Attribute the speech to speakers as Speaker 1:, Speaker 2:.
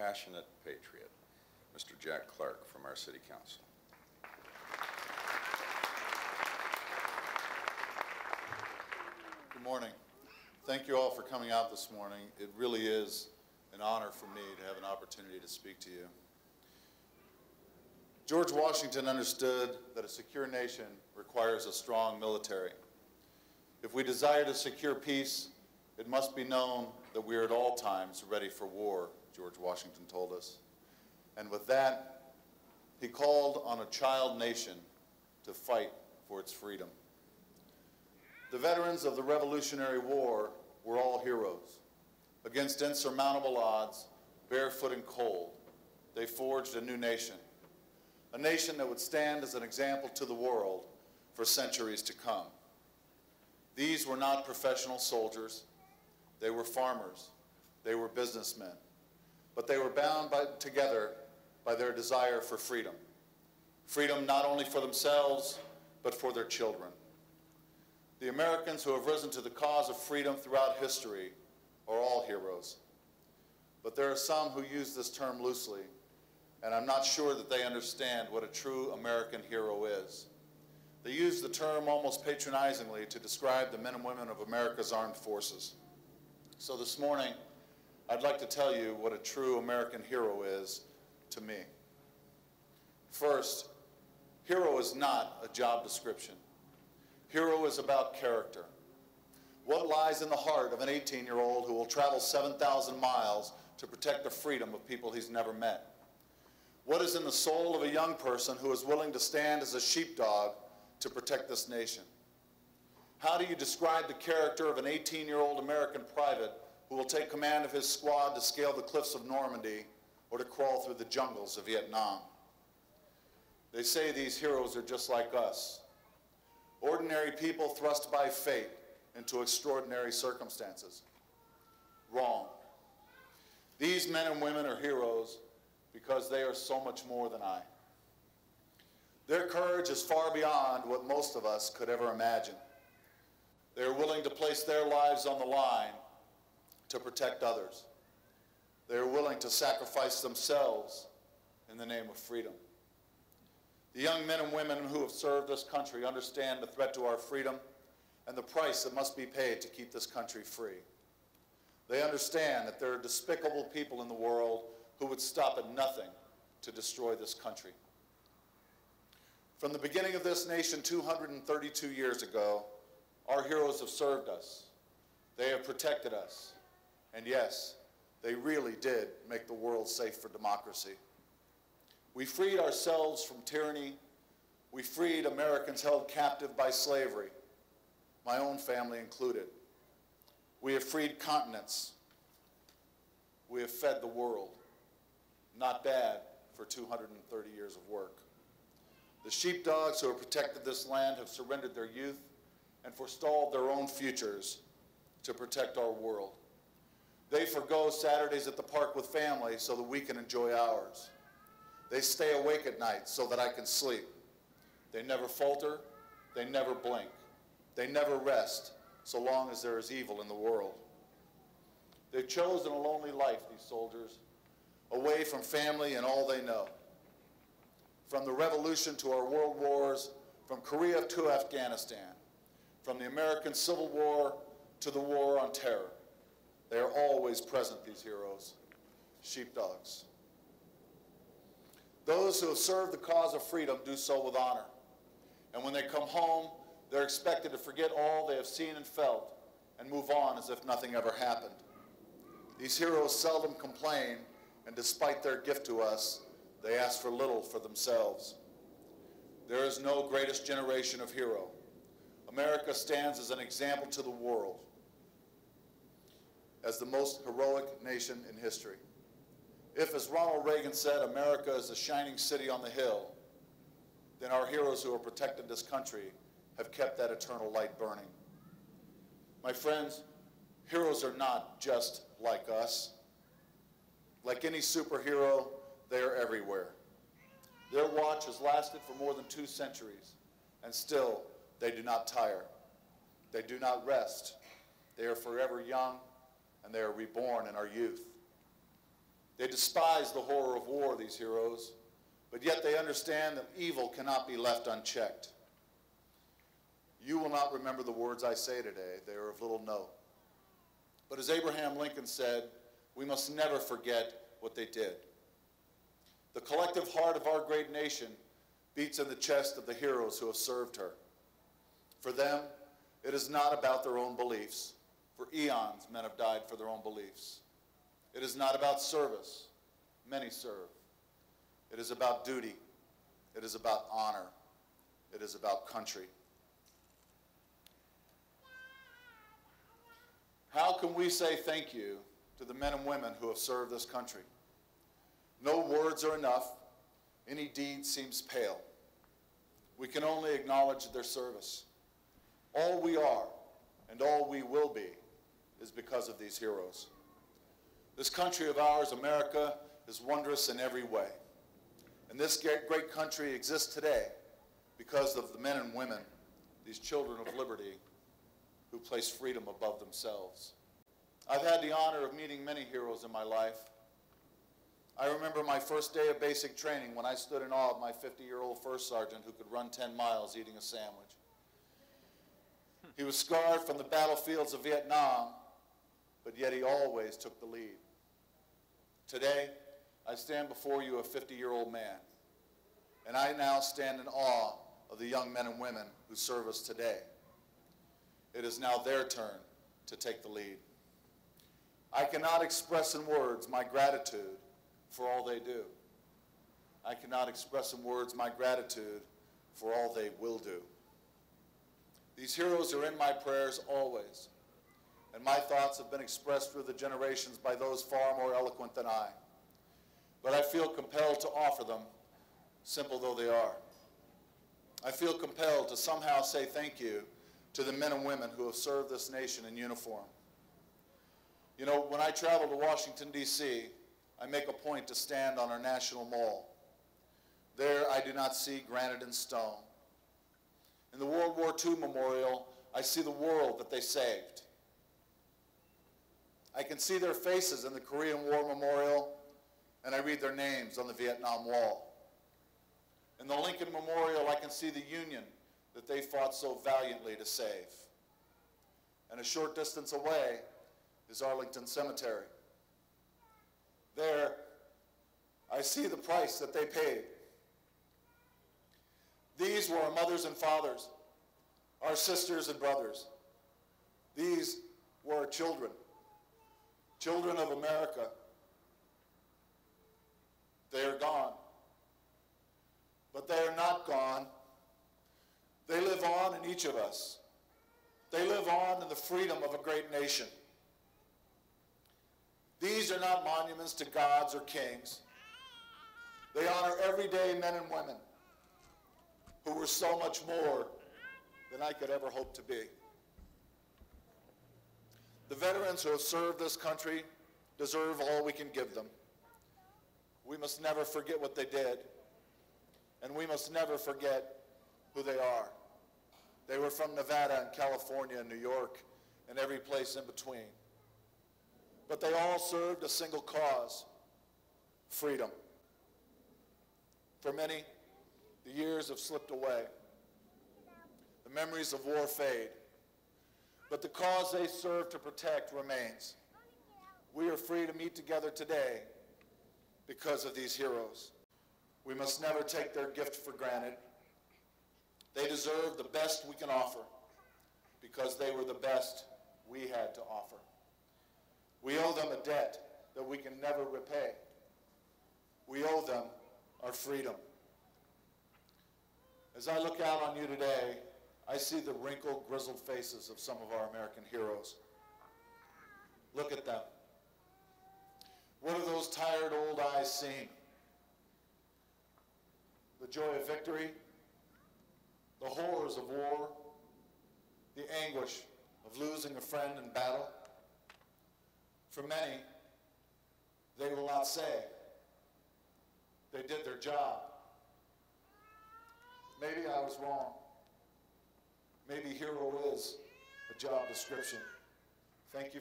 Speaker 1: passionate patriot, Mr. Jack Clark from our City Council.
Speaker 2: Good morning. Thank you all for coming out this morning. It really is an honor for me to have an opportunity to speak to you. George Washington understood that a secure nation requires a strong military. If we desire to secure peace, it must be known that we are at all times ready for war, George Washington told us. And with that, he called on a child nation to fight for its freedom. The veterans of the Revolutionary War were all heroes. Against insurmountable odds, barefoot and cold, they forged a new nation, a nation that would stand as an example to the world for centuries to come. These were not professional soldiers. They were farmers. They were businessmen. But they were bound together by their desire for freedom. Freedom not only for themselves, but for their children. The Americans who have risen to the cause of freedom throughout history are all heroes. But there are some who use this term loosely, and I'm not sure that they understand what a true American hero is. They use the term almost patronizingly to describe the men and women of America's armed forces. So this morning, I'd like to tell you what a true American hero is to me. First, hero is not a job description. Hero is about character. What lies in the heart of an 18-year-old who will travel 7,000 miles to protect the freedom of people he's never met? What is in the soul of a young person who is willing to stand as a sheepdog to protect this nation? How do you describe the character of an 18-year-old American private who will take command of his squad to scale the cliffs of Normandy or to crawl through the jungles of Vietnam? They say these heroes are just like us, ordinary people thrust by fate into extraordinary circumstances. Wrong. These men and women are heroes because they are so much more than I. Their courage is far beyond what most of us could ever imagine. They are willing to place their lives on the line to protect others. They are willing to sacrifice themselves in the name of freedom. The young men and women who have served this country understand the threat to our freedom and the price that must be paid to keep this country free. They understand that there are despicable people in the world who would stop at nothing to destroy this country. From the beginning of this nation 232 years ago, our heroes have served us. They have protected us. And yes, they really did make the world safe for democracy. We freed ourselves from tyranny. We freed Americans held captive by slavery, my own family included. We have freed continents. We have fed the world. Not bad for 230 years of work. The sheepdogs who have protected this land have surrendered their youth and forestalled their own futures to protect our world. They forgo Saturdays at the park with family so that we can enjoy ours. They stay awake at night so that I can sleep. They never falter. They never blink. They never rest so long as there is evil in the world. They've chosen a lonely life, these soldiers, away from family and all they know. From the Revolution to our world wars, from Korea to Afghanistan, from the American Civil War to the War on Terror, they are always present, these heroes, sheepdogs. Those who have served the cause of freedom do so with honor. And when they come home, they're expected to forget all they have seen and felt and move on as if nothing ever happened. These heroes seldom complain, and despite their gift to us, they ask for little for themselves. There is no greatest generation of hero. America stands as an example to the world as the most heroic nation in history. If, as Ronald Reagan said, America is a shining city on the hill, then our heroes who have protected this country have kept that eternal light burning. My friends, heroes are not just like us. Like any superhero, they are everywhere. Their watch has lasted for more than 2 centuries, and still they do not tire. They do not rest. They are forever young, and they are reborn in our youth. They despise the horror of war, these heroes, but yet they understand that evil cannot be left unchecked. You will not remember the words I say today. They are of little note. But as Abraham Lincoln said, we must never forget what they did. The collective heart of our great nation beats in the chest of the heroes who have served her. For them, it is not about their own beliefs. For eons, men have died for their own beliefs. It is not about service. Many serve. It is about duty. It is about honor. It is about country. How can we say thank you to the men and women who have served this country? No words are enough. Any deed seems pale. We can only acknowledge their service. All we are and all we will be is because of these heroes. This country of ours, America, is wondrous in every way. And this great country exists today because of the men and women, these children of liberty, who place freedom above themselves. I've had the honor of meeting many heroes in my life. I remember my first day of basic training when I stood in awe of my 50-year-old first sergeant who could run 10 miles eating a sandwich. He was scarred from the battlefields of Vietnam, but yet he always took the lead. Today, I stand before you a 50-year-old man, and I now stand in awe of the young men and women who serve us today. It is now their turn to take the lead. I cannot express in words my gratitude for all they do. I cannot express in words my gratitude for all they will do. These heroes are in my prayers always, and my thoughts have been expressed through the generations by those far more eloquent than I. But I feel compelled to offer them, simple though they are. I feel compelled to somehow say thank you to the men and women who have served this nation in uniform. You know, when I travel to Washington, D.C., I make a point to stand on our National Mall. There I do not see granite and stone. In the World War II Memorial, I see the world that they saved. I can see their faces in the Korean War Memorial, and I read their names on the Vietnam Wall. In the Lincoln Memorial, I can see the Union that they fought so valiantly to save. And a short distance away is Arlington Cemetery. There, I see the price that they paid. These were our mothers and fathers, our sisters and brothers. These were our children, children of America. They are gone. But they are not gone. They live on in each of us. They live on in the freedom of a great nation. These are not monuments to gods or kings. They honor everyday men and women who were so much more than I could ever hope to be. The veterans who have served this country deserve all we can give them. We must never forget what they did, and we must never forget who they are. They were from Nevada and California and New York and every place in between. But they all served a single cause: freedom. For many, the years have slipped away. The memories of war fade. But the cause they served to protect remains. We are free to meet together today because of these heroes. We must never take their gift for granted. They deserve the best we can offer because they were the best we had to offer. We owe them a debt that we can never repay. We owe them our freedom. As I look out on you today, I see the wrinkled, grizzled faces of some of our American heroes. Look at them. What are those tired old eyes seeing? The joy of victory, the horrors of war, the anguish of losing a friend in battle. For many, they will not say they did their job. Maybe I was wrong. Maybe hero is a job description. Thank you.